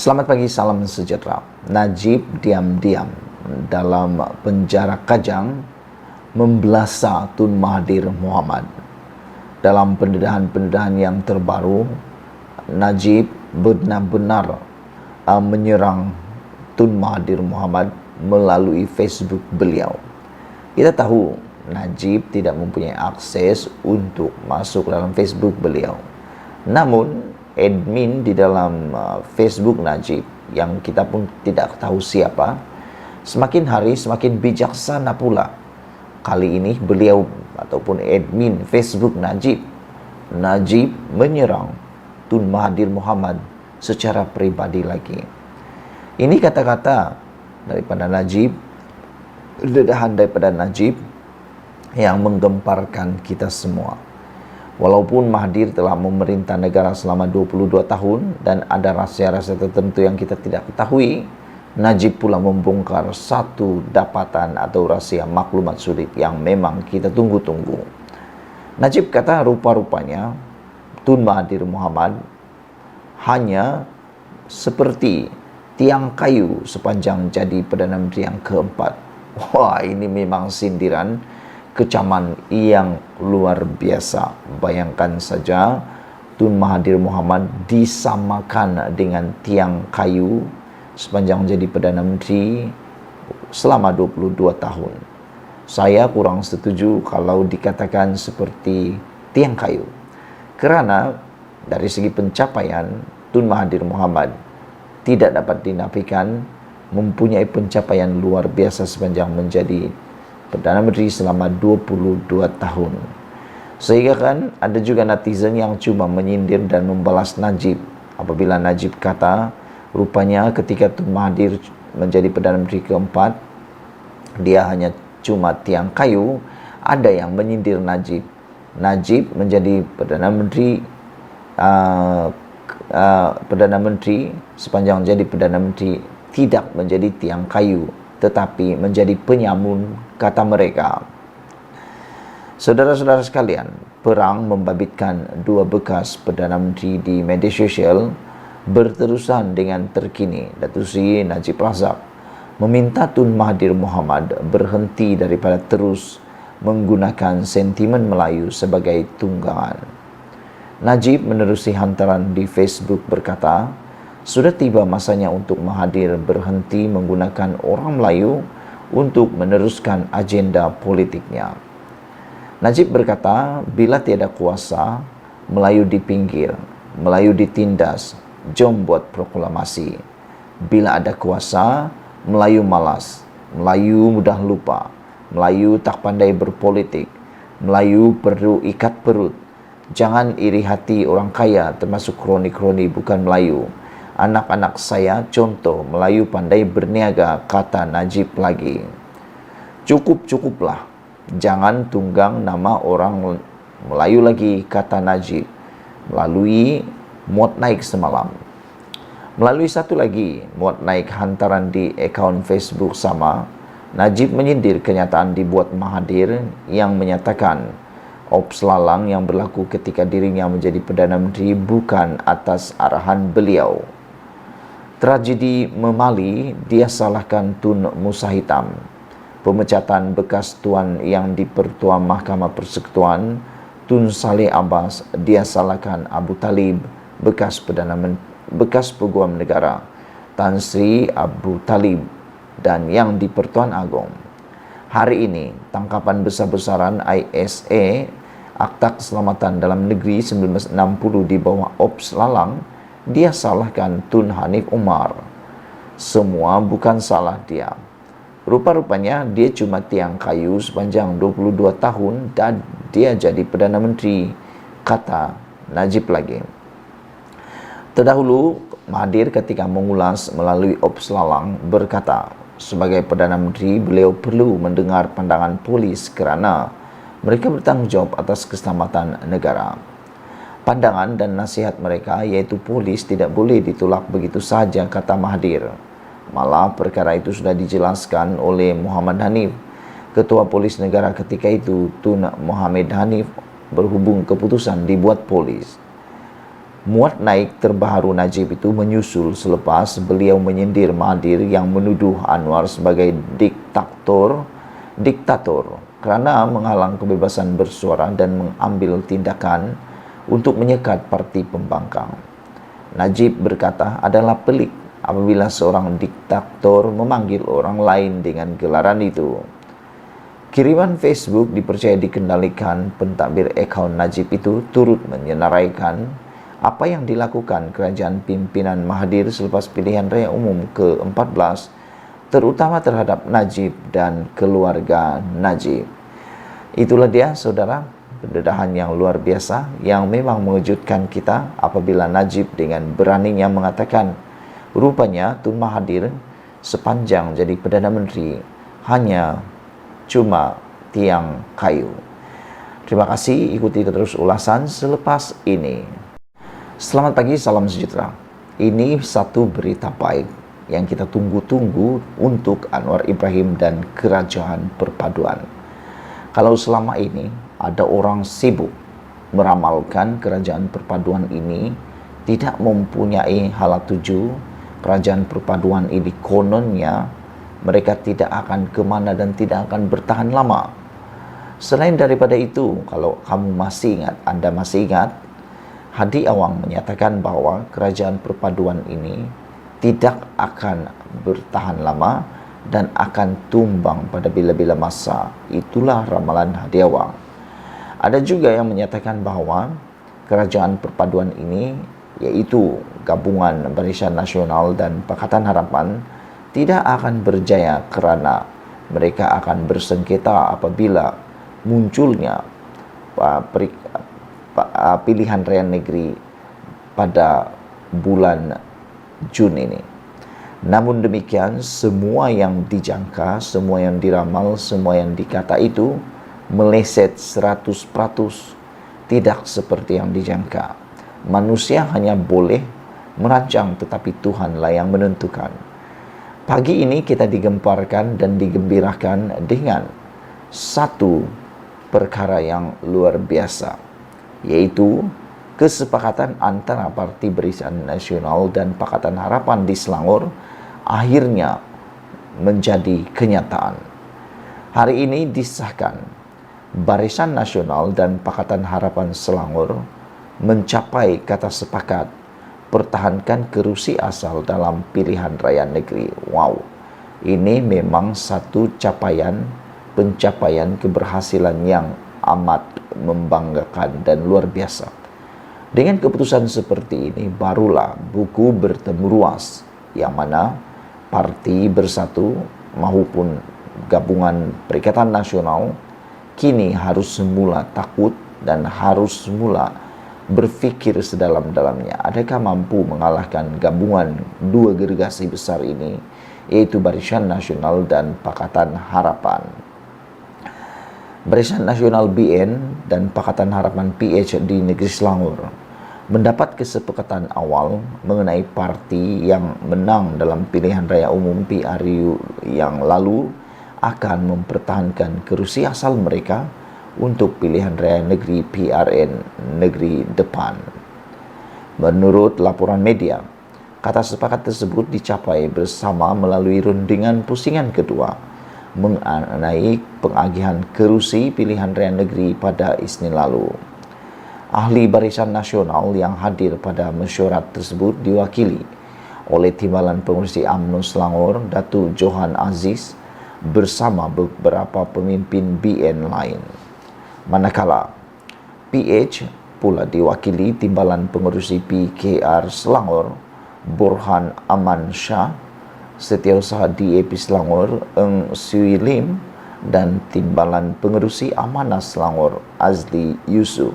Selamat pagi, salam sejahtera. Najib diam-diam dalam penjara Kajang membelasa Tun Mahathir Mohamad. Dalam pendedahan-pendedahan yang terbaru, Najib benar-benar menyerang Tun Mahathir Mohamad melalui Facebook beliau. Kita tahu Najib tidak mempunyai akses untuk masuk dalam Facebook beliau. Namun admin di dalam Facebook Najib yang kita pun tidak tahu siapa, semakin hari semakin bijaksana pula. Kali ini beliau ataupun admin Facebook Najib menyerang Tun Mahathir Mohamad secara pribadi lagi. Ini kata-kata daripada Najib, dedahan daripada Najib yang menggemparkan kita semua. Walaupun Mahathir telah memerintah negara selama 22 tahun dan ada rahsia-rahsia tertentu yang kita tidak ketahui, Najib pula membongkar satu dapatan atau rahsia maklumat sulit yang memang kita tunggu-tunggu. Najib kata rupa-rupanya Tun Mahathir Mohamad hanya seperti tiang kayu sepanjang jadi Perdana Menteri yang keempat. Wah, ini memang sindiran, kecaman yang luar biasa. Bayangkan saja Tun Mahathir Mohamad disamakan dengan tiang kayu sepanjang jadi Perdana Menteri selama 22 tahun. Saya kurang setuju kalau dikatakan seperti tiang kayu. Kerana dari segi pencapaian, Tun Mahathir Mohamad tidak dapat dinafikan mempunyai pencapaian luar biasa sepanjang menjadi Perdana Menteri selama 22 tahun. Sehingga kan ada juga netizen yang cuma menyindir dan membalas Najib apabila Najib kata rupanya ketika Tun Mahathir menjadi Perdana Menteri keempat, dia hanya cuma tiang kayu. Ada yang menyindir Najib menjadi Perdana Menteri sepanjang jadi Perdana Menteri tidak menjadi tiang kayu tetapi menjadi penyamun, kata mereka. Saudara-saudara sekalian, perang membabitkan dua bekas Perdana Menteri di media sosial berterusan dengan terkini. Datuk Seri Najib Razak meminta Tun Mahathir Mohamad berhenti daripada terus menggunakan sentimen Melayu sebagai tunggangan. Najib menerusi hantaran di Facebook berkata, sudah tiba masanya untuk Mahathir berhenti menggunakan orang Melayu untuk meneruskan agenda politiknya. Najib berkata, bila tiada kuasa, Melayu dipinggir, Melayu ditindas, jom buat proklamasi. Bila ada kuasa, Melayu malas, Melayu mudah lupa, Melayu tak pandai berpolitik, Melayu perlu ikat perut. Jangan iri hati orang kaya termasuk kroni-kroni bukan Melayu. Anak-anak saya contoh Melayu pandai berniaga, kata Najib lagi. Cukuplah. Jangan tunggang nama orang Melayu lagi, kata Najib melalui muat naik semalam. Melalui satu lagi muat naik hantaran di akaun Facebook sama, Najib menyindir kenyataan dibuat Mahathir yang menyatakan ops lalang yang berlaku ketika dirinya menjadi Perdana Menteri bukan atas arahan beliau. Tragedi Memali, dia salahkan Tun Musa Hitam. Pemecatan bekas tuan yang di-Pertua Mahkamah Persekutuan, Tun Saleh Abbas, dia salahkan Abu Talib, bekas Peguam Negara, Tan Sri Abu Talib, dan yang di Pertuan Agong. Hari ini, tangkapan besar-besaran ISA, Akta Keselamatan Dalam Negeri 1960 di bawah Ops Lalang, dia salahkan Tun Hanif Umar. Semua bukan salah dia. Rupa-rupanya dia cuma tiang kayu sepanjang 22 tahun dan dia jadi Perdana Menteri, kata Najib lagi. Terdahulu, Mahathir ketika mengulas melalui Ops Lalang berkata, sebagai Perdana Menteri beliau perlu mendengar pandangan polis kerana mereka bertanggungjawab atas keselamatan negara. Pandangan dan nasihat mereka iaitu polis tidak boleh ditolak begitu saja, kata Mahathir. Malah perkara itu sudah dijelaskan oleh Muhammad Hanif, Ketua Polis Negara ketika itu. Tun Muhammad Hanif berhubung keputusan dibuat polis. Muat naik terbaru Najib itu menyusul selepas beliau menyindir Mahathir yang menuduh Anwar sebagai diktator kerana menghalang kebebasan bersuara dan mengambil tindakan untuk menyekat parti pembangkang. Najib berkata adalah pelik apabila seorang diktator memanggil orang lain dengan gelaran itu. Kiriman Facebook dipercaya dikendalikan pentadbir akaun Najib itu turut menyenaraikan apa yang dilakukan kerajaan pimpinan Mahathir selepas pilihan raya umum ke-14, terutama terhadap Najib dan keluarga Najib. Itulah dia, saudara, pendedahan yang luar biasa yang memang mengejutkan kita apabila Najib dengan beraninya mengatakan rupanya Tun Mahathir sepanjang jadi Perdana Menteri hanya cuma tiang kayu. Terima kasih, ikuti terus ulasan selepas ini. Selamat pagi, salam sejahtera. Ini satu berita baik yang kita tunggu-tunggu untuk Anwar Ibrahim dan Kerajaan Perpaduan. Kalau selama ini ada orang sibuk meramalkan Kerajaan Perpaduan ini tidak mempunyai hala tuju, Kerajaan Perpaduan ini kononnya mereka tidak akan kemana dan tidak akan bertahan lama. Selain daripada itu, kalau kamu masih ingat, Anda masih ingat, Hadi Awang menyatakan bahawa Kerajaan Perpaduan ini tidak akan bertahan lama dan akan tumbang pada bila-bila masa. Itulah ramalan Hadi Awang. Ada juga yang menyatakan bahawa Kerajaan Perpaduan ini, yaitu gabungan Barisan Nasional dan Pakatan Harapan, tidak akan berjaya kerana mereka akan bersengketa apabila munculnya pilihan raya negeri pada bulan Jun ini. Namun demikian, semua yang dijangka, semua yang diramal, semua yang dikata itu meleset 100%, tidak seperti yang dijangka. Manusia hanya boleh merancang, tetapi Tuhanlah yang menentukan. Pagi ini kita digemparkan dan digembirakan dengan satu perkara yang luar biasa, yaitu kesepakatan antara Parti Barisan Nasional dan Pakatan Harapan di Selangor akhirnya menjadi kenyataan. Hari ini disahkan Barisan Nasional dan Pakatan Harapan Selangor mencapai kata sepakat pertahankan kerusi asal dalam pilihan raya negeri. Wow, ini memang satu pencapaian keberhasilan yang amat membanggakan dan luar biasa. Dengan keputusan seperti ini, barulah buku bertemu ruas, yang mana Parti Bersatu maupun Gabungan Perikatan Nasional kini harus semula takut dan harus semula berfikir sedalam-dalamnya. Adakah mampu mengalahkan gabungan dua gergasi besar ini, yaitu Barisan Nasional dan Pakatan Harapan? Barisan Nasional BN dan Pakatan Harapan PH di negeri Selangor mendapat kesepakatan awal mengenai parti yang menang dalam pilihan raya umum PRU yang lalu akan mempertahankan kerusi asal mereka untuk pilihan raya negeri PRN negeri depan. Menurut laporan media, kata sepakat tersebut dicapai bersama melalui rundingan pusingan kedua mengenai pengagihan kerusi pilihan raya negeri pada Isnin lalu. Ahli Barisan Nasional yang hadir pada mesyuarat tersebut diwakili oleh Timbalan Pengurusi UMNO Selangor, Datuk Johan Aziz, bersama beberapa pemimpin BN lain. Manakala PH pula diwakili Timbalan Pengurusi PKR Selangor, Burhan Aman Shah, Setiausaha DAP Selangor, Eng Sui Lim, dan Timbalan Pengerusi Amanah Selangor, Azli Yusuf.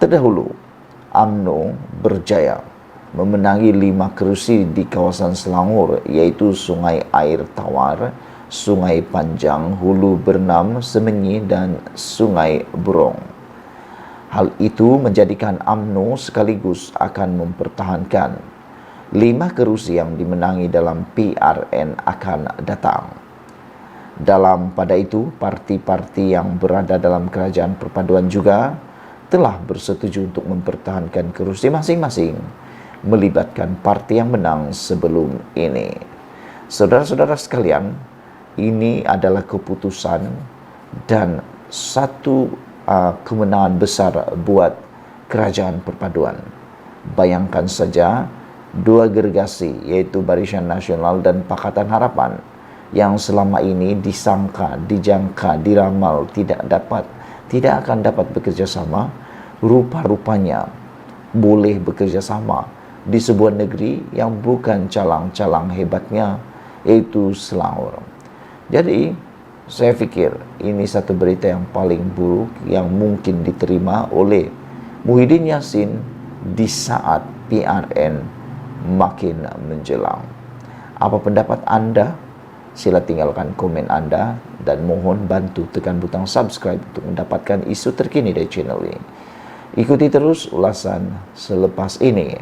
Terdahulu, UMNO berjaya memenangi 5 kerusi di kawasan Selangor, iaitu Sungai Air Tawar, Sungai Panjang, Hulu Bernam, Semenyi, dan Sungai Burong. Hal itu menjadikan UMNO sekaligus akan mempertahankan 5 kerusi yang dimenangi dalam PRN akan datang. Pada itu, parti-parti yang berada dalam Kerajaan Perpaduan juga telah bersetuju untuk mempertahankan kerusi masing-masing, melibatkan parti yang menang sebelum ini. Saudara-saudara sekalian, ini adalah keputusan dan satu kemenangan besar buat Kerajaan Perpaduan. Bayangkan saja, dua gergasi yaitu Barisan Nasional dan Pakatan Harapan yang selama ini disangka, dijangka, diramal tidak akan dapat bekerja sama, rupa-rupanya boleh bekerja sama di sebuah negeri yang bukan calang-calang hebatnya, yaitu Selangor. Jadi saya fikir ini satu berita yang paling buruk yang mungkin diterima oleh Muhyiddin Yassin di saat PRN makin menjelang. Apa pendapat Anda? Sila tinggalkan komen Anda dan mohon bantu tekan butang subscribe untuk mendapatkan isu terkini dari channel ini. Ikuti terus ulasan selepas ini.